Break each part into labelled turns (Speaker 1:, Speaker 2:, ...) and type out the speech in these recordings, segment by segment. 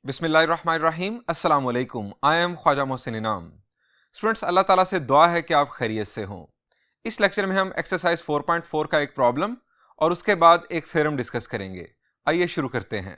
Speaker 1: बिस्मिल्लाहिर्रहमानिर्रहीम, अस्सलाम वालेकुम। आई एम ख्वाजा मोहसिन इनाम। स्टूडेंट्स, अल्लाह ताला से दुआ है कि आप खैरियत से हों। इस लेक्चर में हम एक्सरसाइज 4.4 का एक प्रॉब्लम और उसके बाद एक थ्योरम डिस्कस करेंगे। आइए शुरू करते हैं।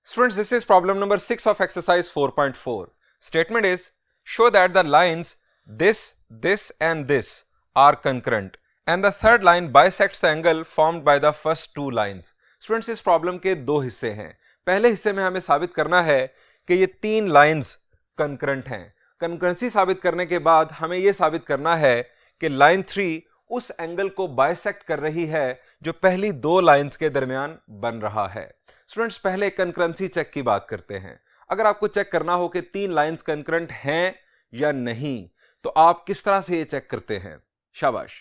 Speaker 1: Students, this is problem number 6 of exercise 4.4. Statement is, show that the lines this and this are concurrent and the third line bisects the angle formed by the first two lines. Students, इस problem के दो हिस्से हैं। पहले हिस्से में हमें साबित करना है कि ये तीन लाइंस कंकरेंट हैं। कंकरेंसी साबित करने के बाद हमें यह साबित करना है कि लाइन 3 उस एंगल को बाइसेक्ट कर रही है जो पहली दो लाइंस के दरमियान बन रहा है। स्टूडेंट्स, पहले कंकरेंसी चेक की बात करते हैं। अगर आपको चेक करना हो कि तीन लाइंस कंकरेंट हैं या नहीं, तो आप किस तरह से ये चेक करते हैं? शाबाश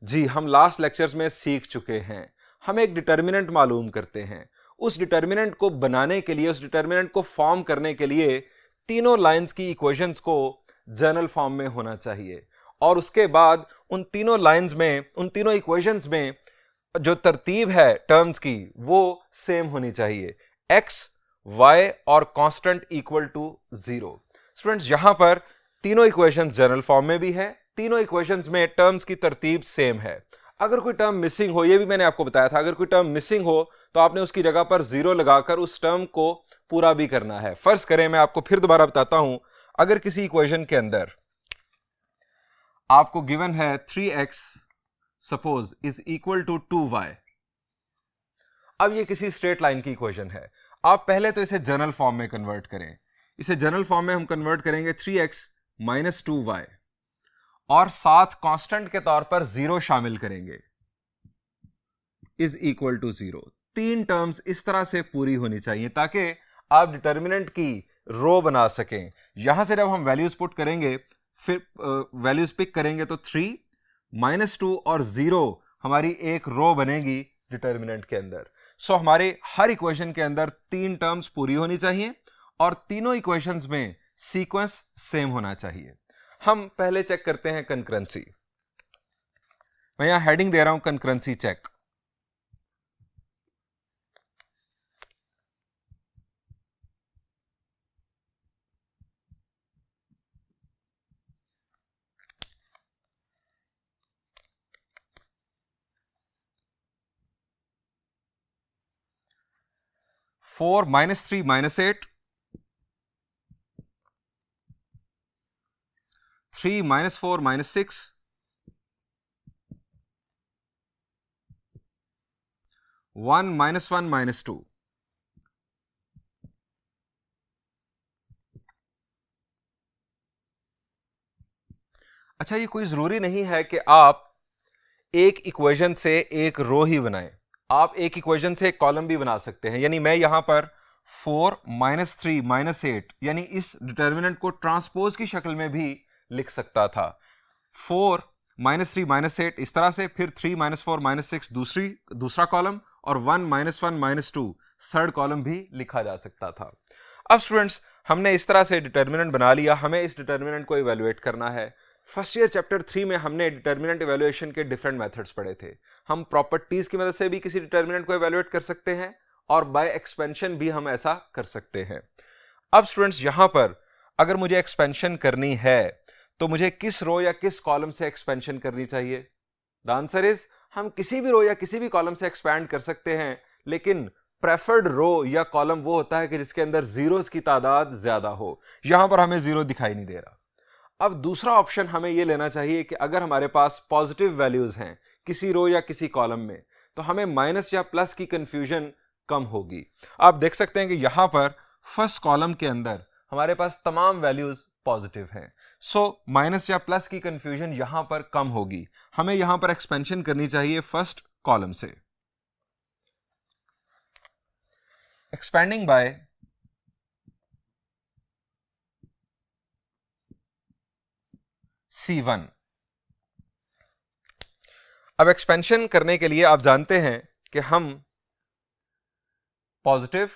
Speaker 1: जी, हम लास्ट लेक्चर्स में सीख चुके हैं। हम एक डिटर्मिनेंट मालूम करते हैं। उस डिटर्मिनेंट को बनाने के लिए, उस डिटर्मिनेंट को फॉर्म करने के लिए तीनों लाइंस की इक्वेशंस को जनरल फॉर्म में होना चाहिए और उसके बाद उन तीनों लाइंस में, उन तीनों इक्वेशंस में जो तरतीब है टर्म्स की, वो सेम होनी चाहिए। एक्स, वाई और कांस्टेंट इक्वल टू 0। स्टूडेंट्स, यहां पर तीनों इक्वेशंस जनरल फॉर्म में भी है, तीनों इक्वेशंस में टर्म्स की तरतीब सेम है। अगर कोई टर्म मिसिंग हो, यह भी मैंने आपको बताया था, अगर कोई टर्म मिसिंग हो तो आपने उसकी जगह पर 0 लगाकर उस टर्म को पूरा भी करना है। फर्ज करें, मैं आपको फिर दोबारा बताता हूं, अगर किसी इक्वेशन के अंदर आपको गिवन है 3x suppose is equal to 2y। अब ये किसी स्ट्रेट लाइन की इक्वेशन है। आप पहले तो इसे जनरल फॉर्म में कन्वर्ट करें। इसे जनरल फॉर्म में हम कन्वर्ट करेंगे 3x माइनस 2y और साथ कांस्टेंट के तौर पर 0 शामिल करेंगे, इज इक्वल टू 0। तीन टर्म्स इस तरह से पूरी होनी चाहिए ताकि आप डिटर्मिनेंट की रो बना सकें। यहां से जब हम वैल्यूज पुट करेंगे, फिर वैल्यूज पिक करेंगे, तो 3, -2 और 0 हमारी एक रो बनेगी डिटर्मिनेंट के अंदर। सो हमारे हर इक्वेशन के अंदर तीन टर्म्स पूरी होनी चाहिए और तीनों इक्वेशंस में सीक्वेंस सेम होना चाहिए। हम पहले चेक करते हैं कंकरेंसी। मैं यहां हेडिंग दे रहा हूं कंकरेंसी चेक। फोर -3 -8, 3 -4 -6, 1 -1 -2। अच्छा, ये कोई जरूरी नहीं है कि आप एक इक्वेशन से एक रो ही बनाएं। आप एक इक्वेशन से एक कॉलम भी बना सकते हैं। यानी मैं यहां पर 4 -3 -8 यानी इस डिटर्मिनेंट को ट्रांसपोज की शक्ल में भी लिख सकता था। 4 -3 -8 इस तरह से, फिर 3 -4 -6 दूसरा कॉलम और 1 -1 -2 थर्ड कॉलम भी लिखा जा सकता था। अब स्टूडेंट्स, हमने इस तरह से डिटर्मिनेंट बना लिया। हमें इस डिटर्मिनेंट को इवैल्यूएट करना है। फर्स्ट ईयर चैप्टर 3 में हमने डिटर्मिनेंट इवैल्यूएशन के डिफरेंट मेथड्स पढ़े थे। हम प्रॉपर्टीज की मदद से भी किसी डिटर्मिनेंट को इवैल्यूएट कर सकते हैं और बाय एक्सपेंशन भी हम ऐसा कर सकते हैं। अब स्टूडेंट्स, यहां पर अगर मुझे एक्सपेंशन करनी है तो मुझे किस रो या किस कॉलम से एक्सपेंशन करनी चाहिए? द आंसर इज, हम किसी भी रो या किसी भी कॉलम से एक्सपैंड कर सकते हैं, लेकिन प्रेफर्ड रो या कॉलम वो होता है कि जिसके अंदर जीरोस की तादाद ज्यादा हो। यहां पर हमें 0 दिखाई नहीं दे रहा। अब दूसरा ऑप्शन हमें यह लेना चाहिए कि अगर हमारे पास पॉजिटिव वैल्यूज हैं किसी रो या किसी कॉलम में, तो हमें माइनस या प्लस की कंफ्यूजन कम होगी। आप देख सकते हैं कि यहां पर फर्स्ट कॉलम के अंदर हमारे पास तमाम वैल्यूज पॉजिटिव हैं। सो माइनस या प्लस की कंफ्यूजन यहां पर कम होगी। हमें यहां पर एक्सपेंशन करनी चाहिए फर्स्ट कॉलम से। Expanding by C1। अब एक्सपेंशन करने के लिए आप जानते हैं कि हम पॉजिटिव,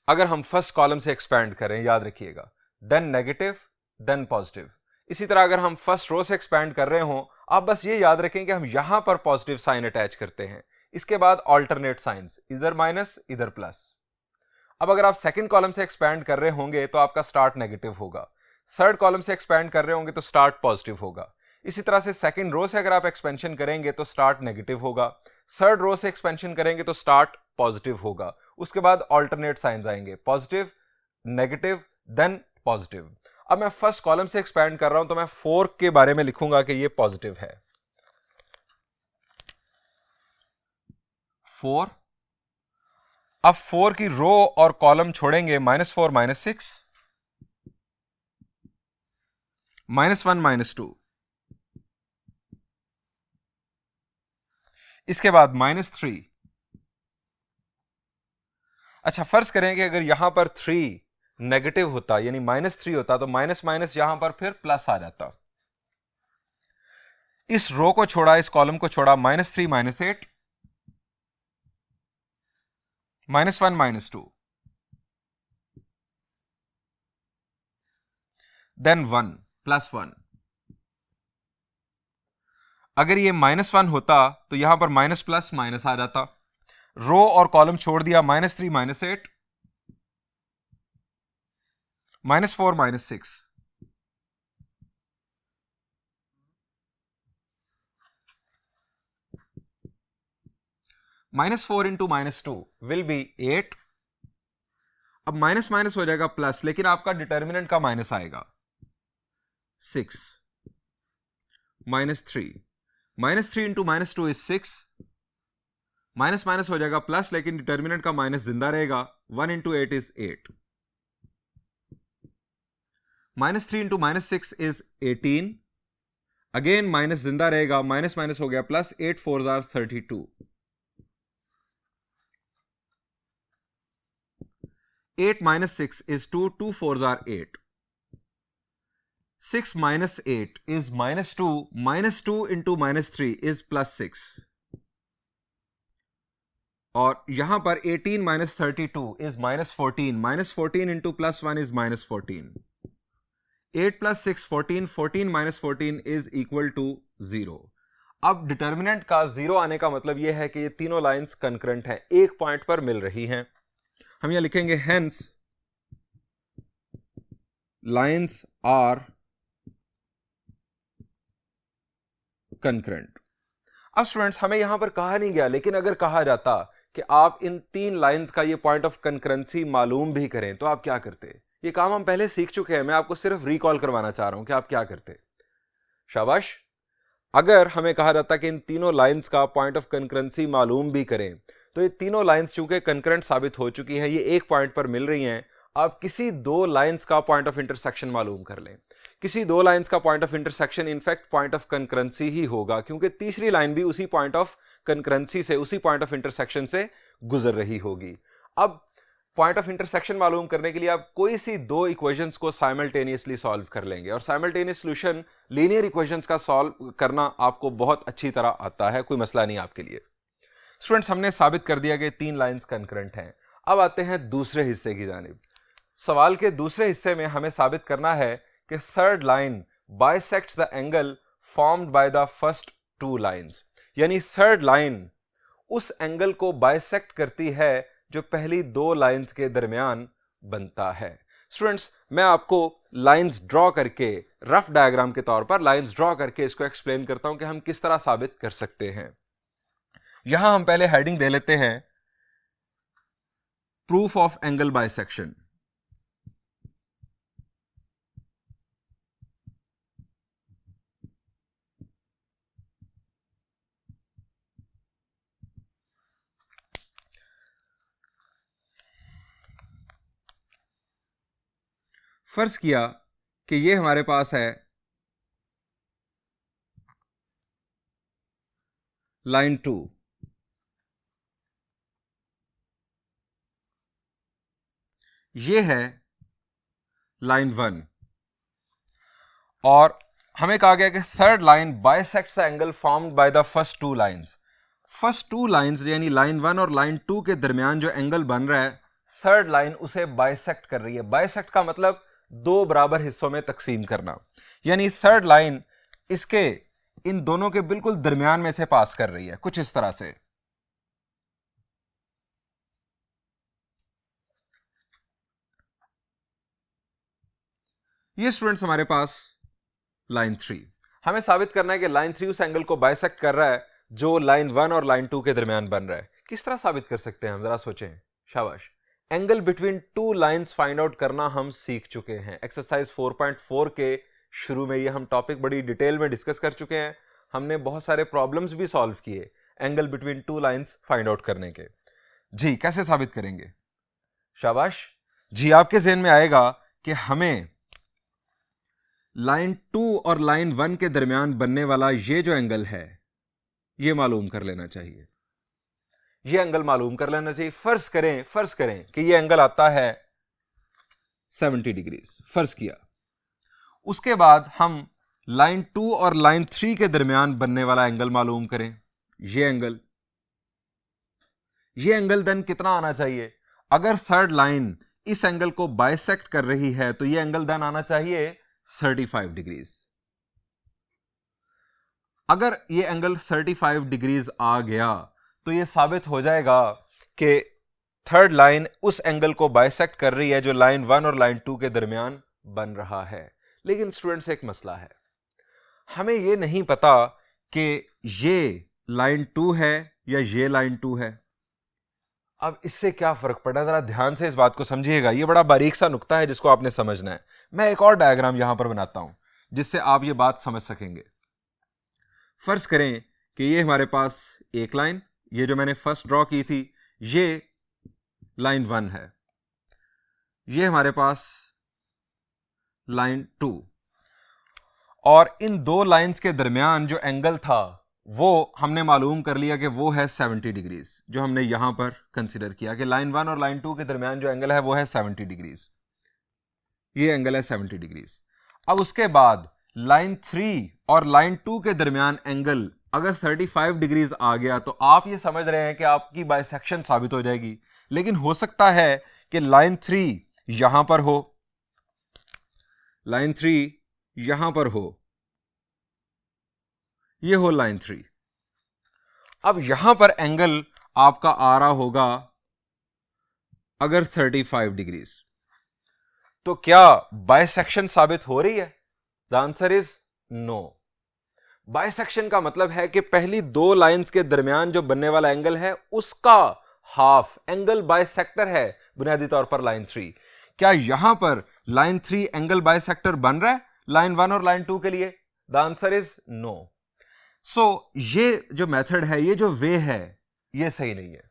Speaker 1: अगर हम फर्स्ट कॉलम से एक्सपैंड करें, याद रखिएगा, देन नेगेटिव, देन पॉजिटिव। इसी तरह अगर हम फर्स्ट रो से एक्सपैंड कर रहे हो, आप बस ये याद रखें कि हम यहां पर पॉजिटिव साइन अटैच करते हैं। इसके बाद ऑल्टरनेट साइंस, इधर माइनस इधर प्लस। अब अगर आप सेकंड कॉलम से एक्सपैंड कर रहे होंगे तो आपका स्टार्ट नेगेटिव होगा, थर्ड कॉलम से एक्सपैंड कर रहे होंगे तो स्टार्ट पॉजिटिव होगा। इसी तरह से सेकंड रो से अगर आप एक्सपेंशन करेंगे तो स्टार्ट नेगेटिव होगा, थर्ड रो से एक्सपेंशन करेंगे तो स्टार्ट पॉजिटिव होगा। उसके बाद ऑल्टरनेट साइंस आएंगे, पॉजिटिव, नेगेटिव, देन पॉजिटिव। अब मैं फर्स्ट कॉलम से एक्सपैंड कर रहा हूं तो मैं 4 के बारे में लिखूंगा कि ये पॉजिटिव है, 4। अब 4 की रो और कॉलम छोड़ेंगे, -4 -6, -1 -2, इसके बाद -3। अच्छा, फर्ज करें कि अगर यहां पर 3 नेगेटिव होता यानी -3 होता तो माइनस माइनस यहां पर फिर प्लस आ जाता। इस रो को छोड़ा, इस कॉलम को छोड़ा, -3 -8, -1 -2, देन 1 +1। अगर ये -1 होता तो यहां पर माइनस प्लस माइनस आ जाता। रो और कॉलम छोड़ दिया, -3 -8, -4 -6, -4 into -2 विल बी 8। अब माइनस माइनस हो जाएगा प्लस, लेकिन आपका डिटर्मिनेंट का माइनस आएगा, 6 -3, -3 into -2 is 6, माइनस माइनस हो जाएगा प्लस, लेकिन डिटर्मिनेंट का माइनस जिंदा रहेगा, 1 into 8 is 8, -3 into -6 is 18, again minus जिंदा रहेगा, माइनस माइनस हो गया plus, 8 4s are 32, 8 -6 is 2, 2 4s are 8, 6 -8 is -2, -2 into -3 is +6, और यहां पर 18 -32 is -14, -14 into +1 is -14, 8 + 6 14, 14 -14 is equal to 0। अब डिटर्मिनेंट का 0 आने का मतलब यह है कि ये तीनों लाइंस कंकरेंट हैं, एक पॉइंट पर मिल रही हैं। हम यहां लिखेंगे हेंस लाइंस आर कंकरेंट। अब स्टूडेंट्स, हमें यहां पर कहा नहीं गया, लेकिन अगर कहा जाता कि आप इन 3 लाइंस का ये पॉइंट ऑफ कंकरेंसी मालूम भी करें तो आप क्या करते? ये काम हम पहले सीख चुके हैं, मैं आपको सिर्फ रिकॉल करवाना चाह रहा हूं कि आप क्या करते। शाबाश। अगर हमें कहा जाता कि इन तीनों लाइंस का पॉइंट ऑफ कंकरेंसी मालूम भी करें, तो ये तीनों लाइंस चूंकि कंकरेंट साबित हो चुकी है, ये एक पॉइंट पर मिल रही हैं, आप किसी 2 लाइंस का पॉइंट ऑफ इंटरसेक्शन मालूम कर लें। किसी 2 लाइंस का point of intersection in fact point of concurrency ही होगा, क्योंकि तीसरी लाइन भी उसी पॉइंट ऑफ कंकरेंसी से, उसी पॉइंट ऑफ इंटरसेक्शन से गुजर रही होगी। अब पॉइंट ऑफ इंटरसेक्शन मालूम करने के लिए आप कोई सी 2 इक्वेशंस को साइमल्टेनियसली सॉल्व कर लेंगे, और साइमल्टेनियस सॉल्यूशन लीनियर इक्वेशंस का सॉल्व करना आपको बहुत अच्छी तरह आता है, कोई मसला नहीं आपके लिए। स्टूडेंट्स, हमने साबित कर दिया कि 3 लाइंस कंकरेंट हैं। अब आते हैं दूसरे हिस्से की जानिब। सवाल के दूसरे हिस्से में हमें साबित करना है कि third line bisects the angle formed by the first 2 lines, यानी थर्ड लाइन उस एंगल को बाइसेक्ट करती है जो पहली 2 लाइंस के दरमियान बनता है। स्टूडेंट्स, मैं आपको लाइंस ड्रॉ करके, रफ डायग्राम के तौर पर लाइंस ड्रॉ करके इसको एक्सप्लेन करता हूं कि हम किस तरह साबित कर सकते हैं। यहां हम पहले हेडिंग दे लेते हैं, प्रूफ ऑफ एंगल बाइसेक्शन। फर्ज किया कि ये हमारे पास है लाइन 2, ये है लाइन 1, और हमें कहा गया कि third line bisects the angle formed by the first 2 lines. First 2 lines यानी लाइन 1 और लाइन 2 के दरमियान जो एंगल बन रहा है, थर्ड लाइन उसे बाइसेक्ट कर रही है। बाइसेक्ट का मतलब 2 बराबर हिस्सों में तकसीम करना, यानी थर्ड लाइन इसके इन दोनों के बिल्कुल दरमियान में से पास कर रही है, कुछ इस तरह से। ये स्टूडेंट्स हमारे पास लाइन 3, हमें साबित करना है कि लाइन 3 उस एंगल को बाइसेक्ट कर रहा है जो लाइन 1 और लाइन 2 के दरमियान बन रहा है। किस तरह साबित कर सकते हैं हम, जरा सोचें। शाबाश। Angle between two lines find out करना हम सीख चुके हैं। एक्सरसाइज 4.4 के शुरू में ये हम टॉपिक बड़ी डिटेल में डिस्कस कर चुके हैं। हमने बहुत सारे प्रॉब्लम्स भी सॉल्व किए angle between two lines find out करने के। जी, कैसे साबित करेंगे? शाबाश जी, आपके ज़हन में आएगा कि हमें लाइन 2 और लाइन 1 के दरमियान बनने वाला ये जो एंगल है ये मालूम कर लेना चाहिए। ये एंगल मालूम कर लेना चाहिए। फर्ज करें कि ये एंगल आता है 70 डिग्रीज, फर्ज किया। उसके बाद हम लाइन 2 और लाइन 3 के दरमियान बनने वाला एंगल मालूम करें। ये एंगल देन कितना आना चाहिए? अगर थर्ड लाइन इस एंगल को बाइसेक्ट कर रही है तो ये एंगल देन आना चाहिए 35 डिग्रीज। अगर ये एंगल 35 डिग्रीज आ गया तो ये साबित हो जाएगा कि थर्ड लाइन उस एंगल को बाइसेक्ट कर रही है जो लाइन 1 और लाइन 2 के दरमियान बन रहा है। लेकिन स्टूडेंट्स एक मसला है, हमें ये नहीं पता कि ये लाइन 2 है या ये लाइन 2 है। अब इससे क्या फर्क पड़ा, जरा ध्यान से इस बात को समझिएगा। ये बड़ा बारीक सा नुक्ता है जिसको आपने समझना है। मैं एक और डायग्राम यहां पर बनाता हूं जिससे आप ये बात समझ सकेंगे। फर्ज करें कि ये हमारे पास एक लाइन, ये जो मैंने फर्स्ट ड्रॉ की थी, ये लाइन 1 है, ये हमारे पास लाइन 2, और इन दो लाइंस के दरमियान जो एंगल था वो हमने मालूम कर लिया कि वो है 70 डिग्रीज, जो हमने यहां पर कंसीडर किया कि लाइन 1 और लाइन 2 के दरमियान जो एंगल है वो है 70 डिग्रीज। ये एंगल है 70 डिग्रीज। अब उसके बाद लाइन 3 और लाइन 2 के दरमियान एंगल अगर 35 डिग्रीज आ गया तो आप ये समझ रहे हैं कि आपकी बाइसेक्शन साबित हो जाएगी। लेकिन हो सकता है कि लाइन 3 यहां पर हो, लाइन 3 यहां पर हो, ये हो लाइन 3। अब यहां पर एंगल आपका आ रहा होगा अगर 35 डिग्रीज, तो क्या बाइसेक्शन साबित हो रही है? The answer is no. Bisection का मतलब है कि पहली दो लाइंस के दरमियान जो बनने वाला एंगल है उसका हाफ एंगल बाइसेक्टर है, बुनियादी तौर पर लाइन 3। क्या यहां पर लाइन 3 एंगल बाइसेक्टर बन रहा है लाइन 1 और लाइन 2 के लिए? The answer is no. So ये जो मेथड है, ये जो वे है, ये सही नहीं है।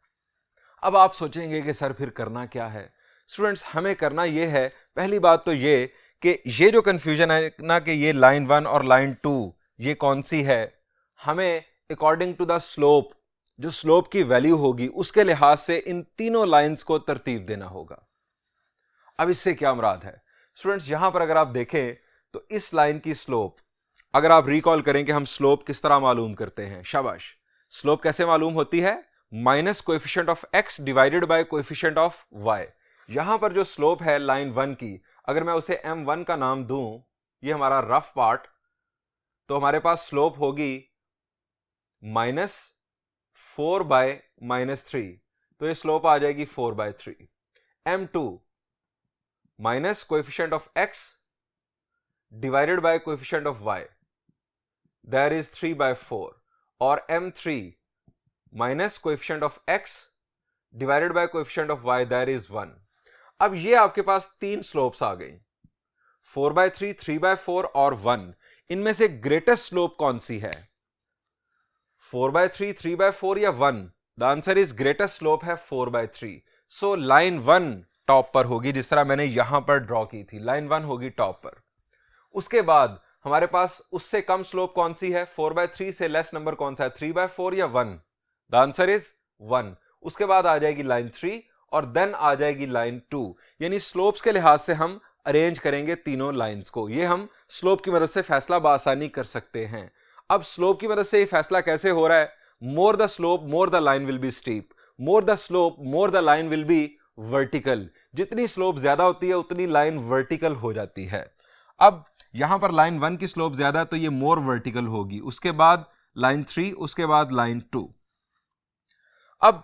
Speaker 1: अब आप सोचेंगे कि सर फिर करना क्या है? स्टूडेंट्स, हमें करना ये है, पहली बात तो ये कि ये जो कंफ्यूजन है ना कि ये लाइन 1 और लाइन 2 ये कौन सी है, हमें अकॉर्डिंग टू द स्लोप, जो स्लोप की वैल्यू होगी उसके लिहाज से इन तीनों लाइंस को तरतीब देना होगा। अब इससे क्या मुराद है? स्टूडेंट्स, यहां पर अगर आप देखें तो इस लाइन की स्लोप, अगर आप रिकॉल करें कि हम स्लोप किस तरह मालूम करते हैं, शाबाश। स्लोप कैसे मालूम होती है? Minus coefficient of x divided by coefficient of y। यहां पर जो स्लोप है लाइन 1 की, अगर मैं उसे m1 का नाम दूं, ये हमारा रफ पार्ट, तो हमारे पास स्लोप होगी -4 बाय -3, तो ये स्लोप आ जाएगी 4/3। m2 minus coefficient of x divided by coefficient of y, that is 3/4, और m3 minus coefficient of x divided by coefficient of y, that is 1। अब ये आपके पास तीन स्लोप्स आ गई, 4/3, 3/4 और 1। इनमें से ग्रेटेस्ट स्लोप कौन सी है? 4/3, 3/4 या 1? The answer is greatest slope है 4/3। सो लाइन 1 टॉप पर होगी, जिस तरह मैंने यहां पर ड्रॉ की थी, लाइन 1 होगी टॉप पर। उसके बाद हमारे पास उससे कम स्लोप कौन सी है? 4/3 से लेस नंबर कौन सा है? 3/4 या 1? The answer is 1। उसके बाद आ जाएगी लाइन 3 और देन आ जाएगी लाइन 2। यानी स्लोप्स के लिहाज से हम अरेंज करेंगे तीनों लाइंस को। ये हम स्लोप की मदद से फैसला बासानी कर सकते हैं। अब स्लोप की मदद से ये फैसला कैसे हो रहा है? More the slope more the line will be steep, more the slope more the line will be vertical. जितनी स्लोप ज्यादा होती है उतनी लाइन वर्टिकल हो जाती है। अब यहां पर लाइन 1 की स्लोप ज्यादा है तो ये मोर वर्टिकल होगी, उसके बाद लाइन 3, उसके बाद लाइन 2। अब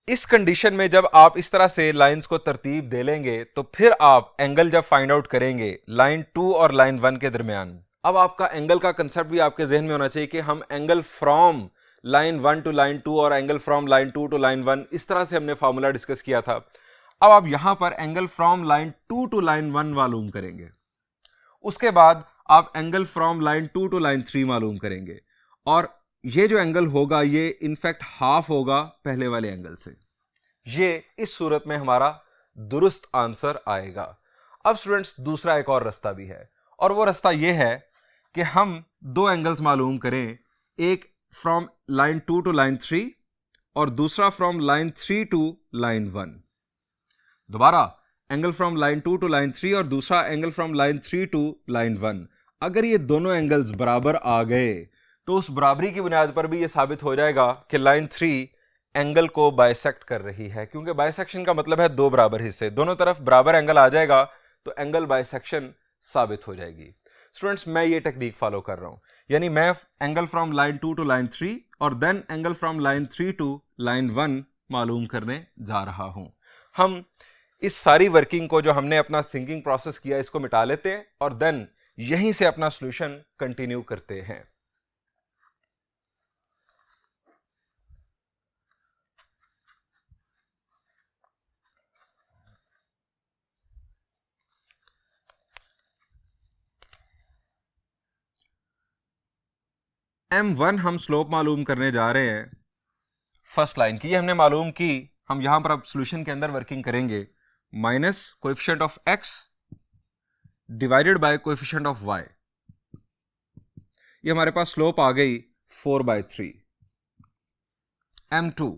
Speaker 1: इस कंडीशन में जब आप इस तरह से लाइंस को तरतीब दे लेंगे तो फिर आप एंगल जब फाइंड आउट करेंगे लाइन 2 और लाइन 1 के दरमियान, अब आपका एंगल का कंसेप्ट भी आपके जहन में होना चाहिए कि हम angle from line 1 to line 2 और angle from line 2 to line 1, इस तरह से हमने फॉर्मूला डिस्कस किया था। अब आप यहां पर angle from line 2 to line 1 मालूम करेंगे, उसके बाद आप angle from line 2 to line 3 मालूम करेंगे, और ये जो एंगल होगा ये इनफैक्ट हाफ होगा पहले वाले एंगल से। ये इस सूरत में हमारा दुरुस्त आंसर आएगा। अब स्टूडेंट्स दूसरा एक और रास्ता भी है, और वो रास्ता ये है कि हम दो एंगल्स मालूम करें, एक फ्रॉम लाइन 2 टू लाइन 3 और दूसरा फ्रॉम लाइन 3 टू लाइन 1। दोबारा angle from line 2 to line 3 और दूसरा angle from line 3 to line 1। अगर ये दोनों एंगल्स बराबर आ गए तो उस बराबरी की बुनियाद पर भी ये साबित हो जाएगा कि लाइन 3 एंगल को बाइसेक्ट कर रही है, क्योंकि बाइसेक्शन का मतलब है दो बराबर हिस्से, दोनों तरफ बराबर एंगल आ जाएगा तो एंगल बाइसेक्शन साबित हो जाएगी। स्टूडेंट्स मैं ये टेक्निक फॉलो कर रहा हूं, यानी मैं angle from line 2 to line 3 और then angle from line 3 to line 1 मालूम करने जा रहा हूं। हम इस सारी वर्किंग को जो हमने अपना थिंकिंग प्रोसेस किया इसको मिटा लेते हैं और देन यहीं से अपना सॉल्यूशन कंटिन्यू करते हैं। M1 हम स्लोप मालूम करने जा रहे हैं फर्स्ट लाइन की, ये हमने मालूम की। हम यहां पर अब सॉल्यूशन के अंदर वर्किंग करेंगे, minus coefficient of x divided by coefficient of y। ये हमारे पास स्लोप आ गई 4/3। M2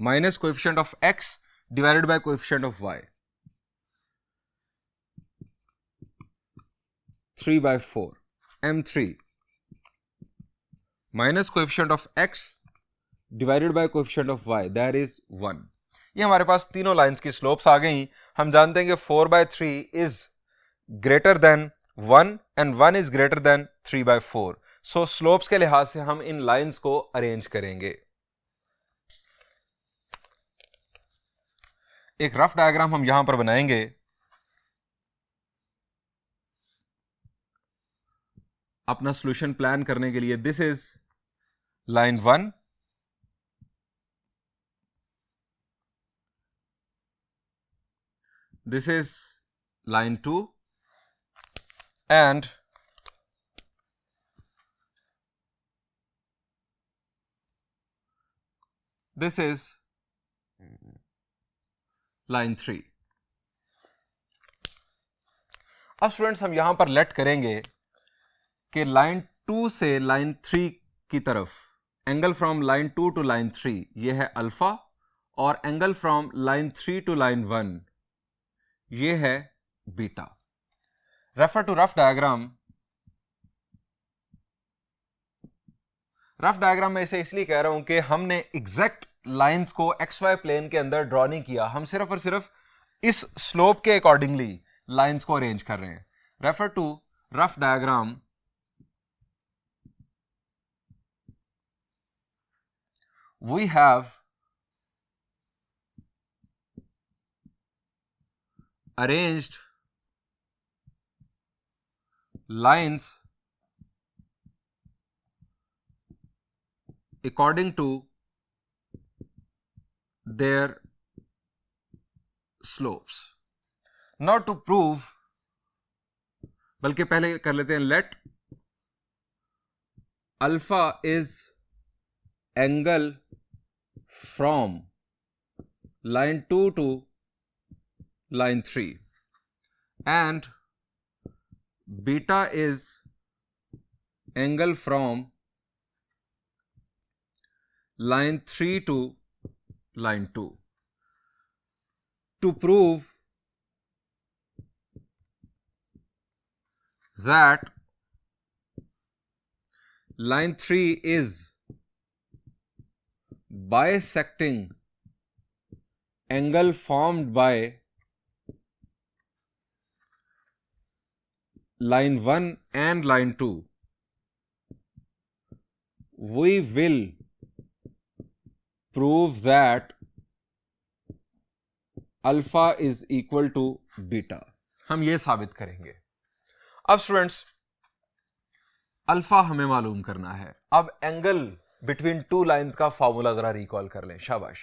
Speaker 1: minus coefficient of x divided by coefficient of y, 3/4। M3 minus coefficient of x divided by coefficient of y, that is 1। ये हमारे पास तीनों lines की slopes आ गई। हम जानते हैं कि 4/3 is greater than 1 and 1 is greater than 3/4। So slopes के लिहाज से हम इन लाइंस को अरेंज करेंगे। एक रफ डायग्राम हम यहां पर बनाएंगे। अपना सॉल्यूशन प्लान करने के लिए this is line 1, this is line 2 and this is line 3। अब स्टूडेंट्स हम यहां पर लेट करेंगे कि लाइन 2 से लाइन 3 की तरफ angle from line 2 to line 3 ये है अल्फा, और angle from line 3 to line 1 ये है beta. Refer to rough diagram. Rough diagram में इसे इसलिए कह रहा हूं कि हमने एग्जैक्ट लाइंस को XY प्लेन के अंदर ड्रॉ नहीं किया, हम सिर्फ और सिर्फ इस स्लोप के अकॉर्डिंगली लाइंस को अरेंज कर रहे हैं। Refer to rough diagram. We have arranged lines according to their slopes. Now to prove, बल्कि पहले कर लेते हैं let alpha is angle from line 2 to line 3 and beta is angle from line 3 to line 2. To prove that line 3 is bisecting angle formed by line 1 and line 2, we will prove that alpha is equal to beta. हम ये साबित करेंगे। अब students, alpha हमें मालूम करना है। अब एंगल बिटवीन टू लाइंस का फॉर्मूला जरा रिकॉल कर लें। शाबाश।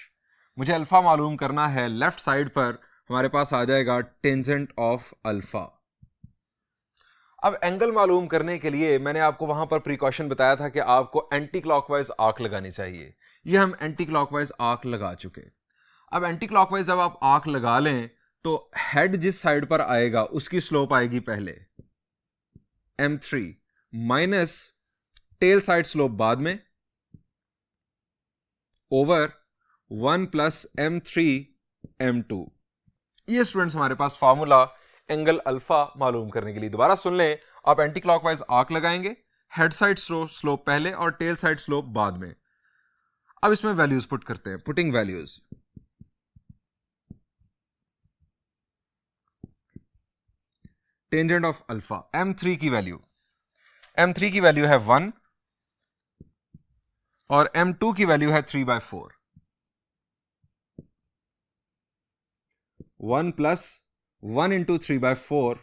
Speaker 1: मुझे अल्फा मालूम करना है। लेफ्ट साइड पर हमारे पास आ जाएगा टेंजेंट ऑफ अल्फा। अब एंगल मालूम करने के लिए मैंने आपको वहां पर प्रिकॉशन बताया था कि आपको एंटी क्लॉकवाइज आर्क लगानी चाहिए। ये हम एंटी क्लॉकवाइज आर्क लगा चुके। अब एंटी क्लॉकवाइज जब आप आर्क लगा लें तो हेड जिस साइड पर आएगा उसकी स्लोप आएगी पहले m3 minus tail side slope बाद में ओवर 1 प्लस m3 m2। ये स्टूडेंट्स हमारे पास फॉर्मूला एंगल अल्फा मालूम करने के लिए। दोबारा सुन लें। आप एंटी क्लॉकवाइज आर्क लगाएंगे, हेड साइड स्लोप पहले और टेल साइड स्लोप बाद में। अब इसमें वैल्यूज पुट करते हैं। Putting values, tangent of alpha, m3 की वैल्यू है 1 और m2 की वैल्यू है 3/4। 1 प्लस 1 इंटू 3/4।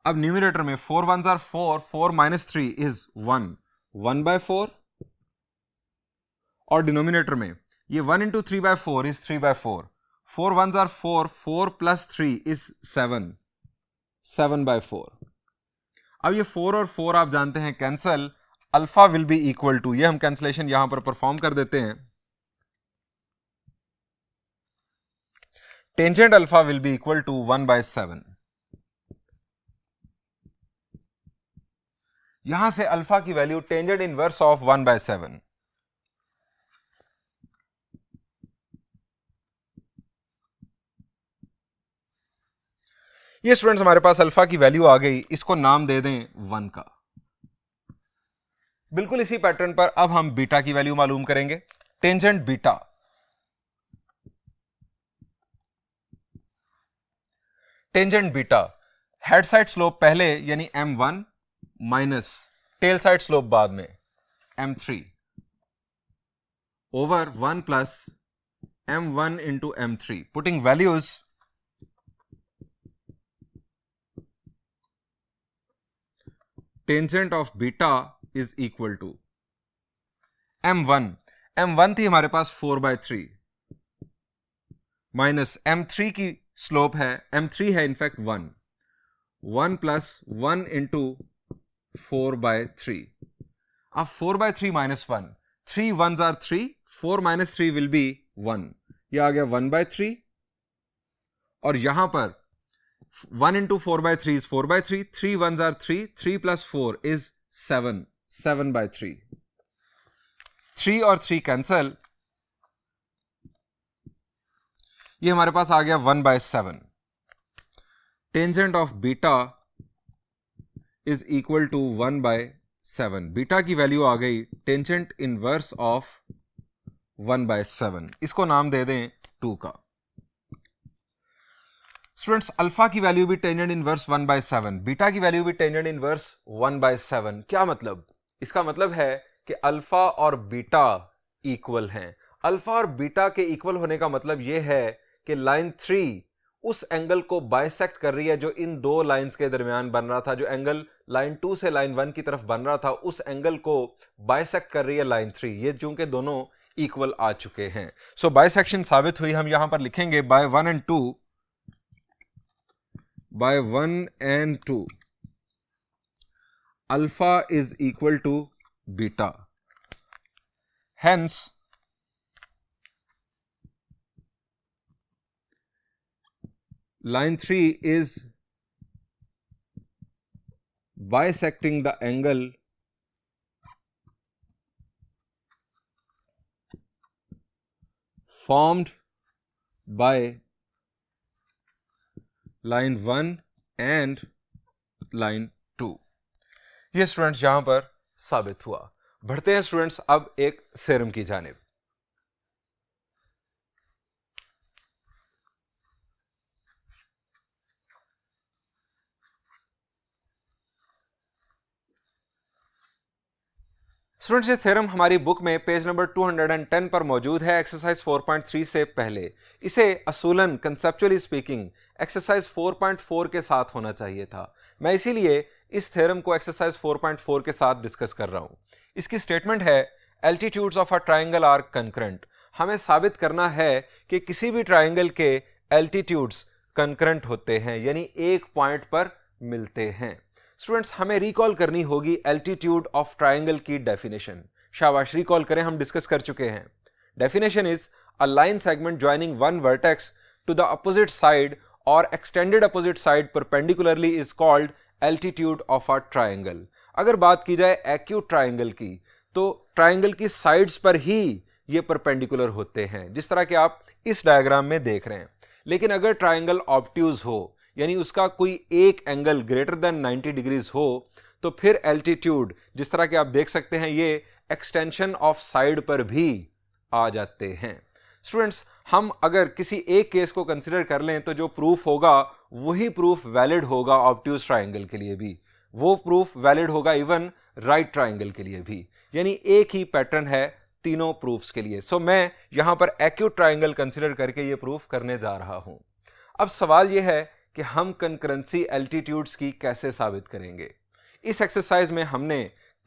Speaker 1: अब न्यूमिनेटर में 4 1s are 4, 4 minus 3 is 1, 1/4। और डिनोमिनेटर में ये 1 into 3/4 is 3/4, 4 1s are 4, 4 plus 3 is 7, 7/4। अब ये 4 और 4 आप जानते हैं cancel. Alpha will be equal to, ये हम कैंसलेशन यहां पर परफॉर्म कर देते हैं। Tangent alpha will be equal to 1/7। यहां से अल्फा की वैल्यू टेंजेंट इनवर्स ऑफ 1/7। ये स्टूडेंट्स हमारे पास अल्फा की वैल्यू आ गई। इसको नाम दे दें 1 का। बिल्कुल इसी पैटर्न पर अब हम बीटा की वैल्यू मालूम करेंगे। Tangent beta, tangent beta, head side slope पहले यानी m1 minus tail side slope बाद में m3 over 1 plus m1 into m3। Putting values, tangent of beta is equal to m1 थी हमारे पास 4/3 माइनस m3 की स्लोप है, m3 है in fact 1 plus 1 into 4/3। अब 4/3 minus 1, 3 1s are 3, 4 minus 3 will be 1। यह आ गया 1/3 और यहां पर 1 into 4/3 is 4/3, 3 1s are 3, 3 plus 4 is 7, 7/3। 3 और 3 कैंसल, ये हमारे पास आ गया 1/7। Tangent of beta is equal to 1/7। बीटा की वैल्यू आ गई टेंजेंट इनवर्स ऑफ 1/7। इसको नाम दे दें 2 का। स्टूडेंट्स, अल्फा की वैल्यू भी टेंजेंट इनवर्स 1/7, बीटा की वैल्यू भी टेंजेंट इनवर्स 1/7। क्या मतलब? इसका मतलब है कि अल्फा और बीटा इक्वल हैं। अल्फा और बीटा के इक्वल होने का मतलब यह है कि लाइन 3 उस एंगल को बाइसेक्ट कर रही है जो इन दो लाइंस के दरमियान बन रहा था। जो एंगल लाइन 2 से लाइन 1 की तरफ बन रहा था उस एंगल को बाइसेक्ट कर रही है लाइन 3। ये चूंकि दोनों इक्वल आ चुके हैं, सो बाइसेक्शन साबित हुई। हम यहां पर लिखेंगे bye 1 and 2, by 1 and 2 alpha is equal to beta. Hence line 3 is bisecting the angle formed by line 1 and line 2। ये स्टूडेंट्स यहां पर साबित हुआ। बढ़ते हैं स्टूडेंट्स अब एक थ्योरम की जानिब। स्टूडेंट्स, ये थ्योरम हमारी बुक में पेज नंबर 210 पर मौजूद है, एक्सरसाइज 4.3 से पहले। इसे असूलन कंसेप्चुअली स्पीकिंग एक्सरसाइज 4.4 के साथ होना चाहिए था। मैं इसीलिए इस थ्योरम को एक्सरसाइज 4.4 के साथ डिस्कस कर रहा हूं। इसकी स्टेटमेंट है, altitudes of a triangle are concurrent. हमें साबित करना है कि किसी भी ट्राइंगल के एल्टीट्यूड्स कंकरेंट होते हैं, यानी एक पॉइंट पर मिलते हैं। स्टूडेंट्स, हमें रिकॉल करनी होगी एल्टीट्यूड ऑफ ट्राइंगल की डेफिनेशन। शाबाश, रिकॉल करें, हम डिस्कस कर चुके हैं। Definition is a line segment joining one vertex to the opposite side और extended opposite side perpendicularly is called altitude of a triangle. अगर बात की जाए एक्यूट ट्राइंगल की, तो ट्राइंगल की साइड्स पर ही ये परपेंडिकुलर होते हैं, जिस तरह के आप इस डायग्राम में देख रहे हैं। लेकिन अगर ट्राइंगल ऑब्ट्यूज हो, यानी उसका कोई एक एंगल ग्रेटर देन 90 डिग्रीज हो, तो फिर एल्टीट्यूड जिस तरह के आप देख सकते हैं ये एक्सटेंशन ऑफ साइड पर भी आ जाते हैं। स्टूडेंट्स, हम अगर किसी एक केस को कंसिडर कर लें तो जो प्रूफ होगा वही प्रूफ वैलिड होगा ऑब्ट्यूज ट्राइंगल के लिए भी, वो प्रूफ वैलिड होगा इवन राइट ट्राइंगल के लिए भी। यानी एक ही पैटर्न है तीनों प्रूफ्स के लिए। सो मैं यहां पर एक्यूट ट्राइंगल कंसिडर करके ये प्रूफ करने जा रहा हूं। अब सवाल यह है कि हम कंकरेंसी एल्टीट्यूड्स की कैसे साबित करेंगे। इस एक्सरसाइज में हमने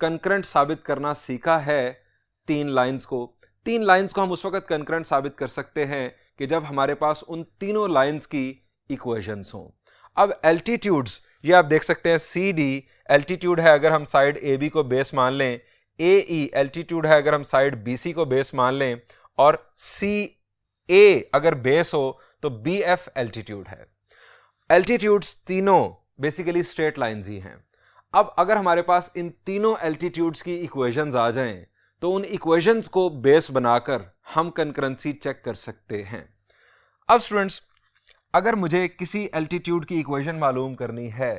Speaker 1: कंकरेंट साबित करना सीखा है तीन लाइंस को हम उस वक्त कंकरेंट साबित कर सकते हैं कि जब हमारे पास उन तीनों लाइंस की इक्वेशंस हों। अब एल्टीट्यूड्स, ये आप देख सकते हैं, सी डी एल्टीट्यूड है अगर हम साइड ए बी को बेस मान लें, ए ई एल्टीट्यूड है अगर हम साइड बी सी को बेस मान लें, और सी ए अगर बेस हो तो बी एफ एल्टीट्यूड है। एल्टीट्यूड्स तीनों बेसिकली स्ट्रेट लाइंस ही हैं। अब अगर हमारे पास इन तीनों एल्टीट्यूड्स की इक्वेशंस आ जाएं, तो उन इक्वेशंस को बेस बनाकर हम कंकरेंसी चेक कर सकते हैं। अब स्टूडेंट्स, अगर मुझे किसी एल्टीट्यूड की इक्वेशन मालूम करनी है,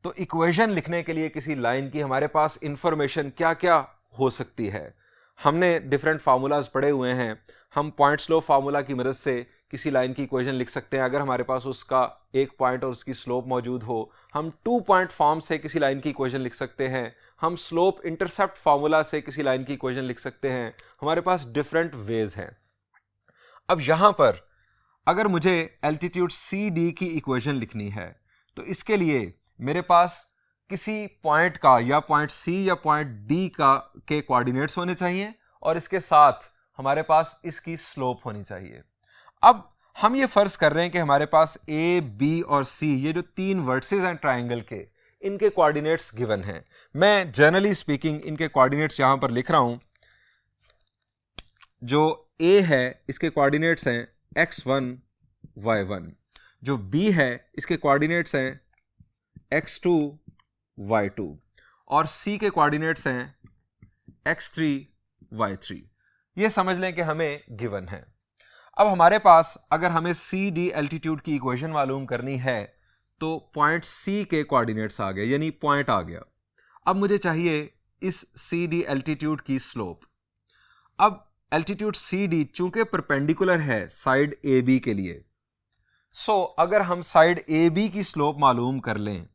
Speaker 1: तो इक्वेशन लिखने के लिए किसी लाइन की हमारे पास इंफॉर्मेशन क्या क्या हो सकती है। हमने डिफरेंट फार्मूलाज पढ़े हुए हैं। हम पॉइंट स्लोप फार्मूला की मदद से किसी लाइन की इक्वेशन लिख सकते हैं। अगर हमारे पास उसका एक पॉइंट और उसकी स्लोप मौजूद हो, हम 2 पॉइंट फॉर्म से किसी लाइन की इक्वेशन लिख सकते हैं। हम स्लोप इंटरसेप्ट फार्मूला से किसी लाइन की इक्वेशन लिख सकते हैं। हमारे पास डिफरेंट वेज हैं। अब यहां पर अगर मुझे एल्टीट्यूड सी डी की इक्वेशन लिखनी है, तो इसके लिए मेरे पास किसी पॉइंट का या पॉइंट सी या पॉइंट डी का के कोऑर्डिनेट्स होने चाहिए और इसके साथ हमारे पास इसकी स्लोप होनी चाहिए। अब हम ये फर्ज कर रहे हैं कि हमारे पास ए, बी और सी, ये जो तीन वर्टिसेस हैं ट्राइंगल के, इनके कोऑर्डिनेट्स गिवन हैं। मैं जनरली स्पीकिंग इनके कोऑर्डिनेट्स यहां पर लिख रहा हूं। जो ए है इसके कोऑर्डिनेट्स हैं x1 y1, जो बी है इसके कोऑर्डिनेट्स हैं x2 y2, और सी के कोऑर्डिनेट्स हैं x3 y3। ये समझ लें कि हमें गिवन है। अब हमारे पास अगर हमें सी डी एल्टीट्यूड की इक्वेशन मालूम करनी है, तो पॉइंट सी के कोऑर्डिनेट्स आ गए, यानी पॉइंट आ गया। अब मुझे चाहिए इस सी डी एल्टीट्यूड की स्लोप। अब एल्टीट्यूड सी डी चूंकि परपेंडिकुलर है साइड ए बी के लिए, सो अगर हम साइड ए बी की स्लोप मालूम कर लें,